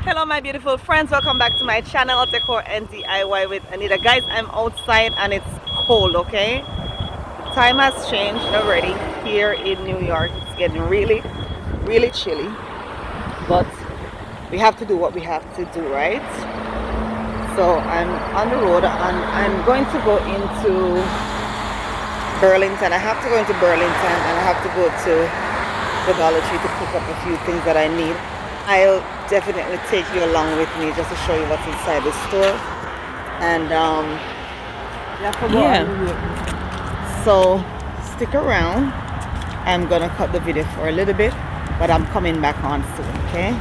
Hello my beautiful friends, welcome back to my channel Decor and DIY with Anita. Guys, I'm outside and it's cold, okay? The time has changed already here in New York. It's getting really chilly, but we have to do what we have to do, right? So I'm on the road and I'm going to go into Burlington. I have to go into Burlington and I have to go to the Dollar Tree to pick up a few things that I need. I'll definitely take you along with me just to show you what's inside the store. And so stick around. I'm gonna cut the video for a little bit, but I'm coming back on soon, okay?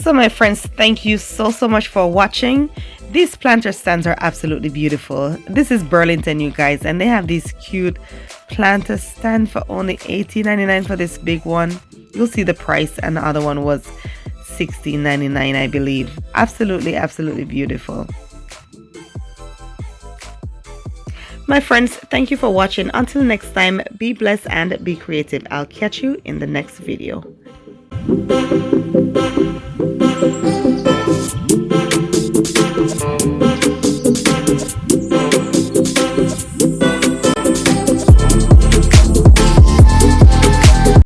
So my friends, thank you so much for watching. These planter stands are absolutely beautiful. This is Burlington, you guys, and they have these cute planter stand for only $18.99 for this big one. You'll see the price, and the other one was $16.99, I believe. Absolutely beautiful. My friends, thank you for watching. Until next time, be blessed and be creative. I'll catch you in the next video.